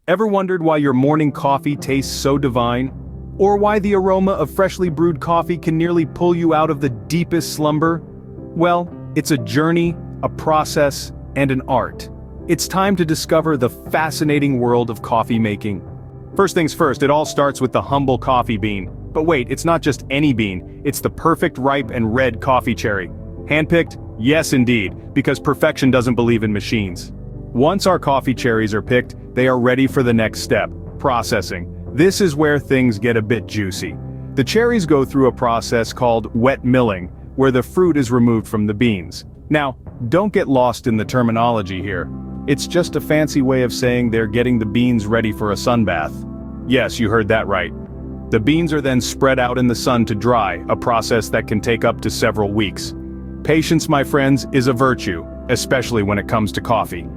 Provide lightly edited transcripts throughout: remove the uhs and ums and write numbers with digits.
Ever wondered why your morning coffee tastes so divine? Or why the aroma of freshly brewed coffee can nearly pull you out of the deepest slumber? Well, it's a journey, a process, and an art. It's time to discover the fascinating world of coffee making. First things first, it all starts with the humble coffee bean. But wait, it's not just any bean, it's the perfect ripe and red coffee cherry. Handpicked? Yes indeed, because perfection doesn't believe in machines. Once our coffee cherries are picked, they are ready for the next step, processing. This is where things get a bit juicy. The cherries go through a process called wet milling, where the fruit is removed from the beans. Now, don't get lost in the terminology here. It's just a fancy way of saying they're getting the beans ready for a sunbath. Yes, you heard that right. The beans are then spread out in the sun to dry, a process that can take up to several weeks. Patience, my friends, is a virtue, especially when it comes to coffee.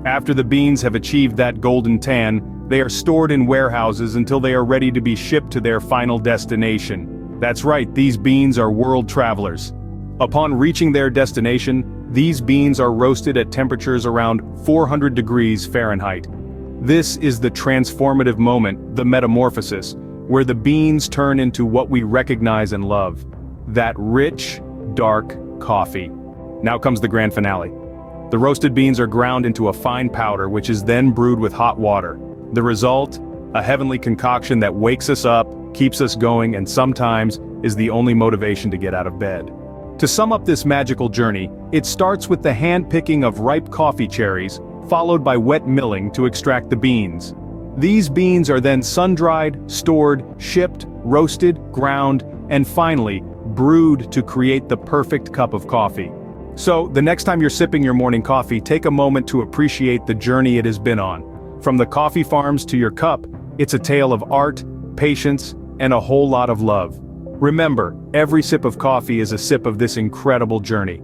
After the beans have achieved that golden tan, they are stored in warehouses until they are ready to be shipped to their final destination. That's right, these beans are world travelers. Upon reaching their destination, these beans are roasted at temperatures around 400 degrees Fahrenheit. This is the transformative moment, the metamorphosis, where the beans turn into what we recognize and love. That rich, dark coffee. Now comes the grand finale. The roasted beans are ground into a fine powder which is then brewed with hot water. The result? A heavenly concoction that wakes us up, keeps us going, and sometimes is the only motivation to get out of bed. To sum up this magical journey, it starts with the hand-picking of ripe coffee cherries, followed by wet milling to extract the beans. These beans are then sun-dried, stored, shipped, roasted, ground, and finally, brewed to create the perfect cup of coffee. So, the next time you're sipping your morning coffee, take a moment to appreciate the journey it has been on. From the coffee farms to your cup, it's a tale of art, patience, and a whole lot of love. Remember, every sip of coffee is a sip of this incredible journey.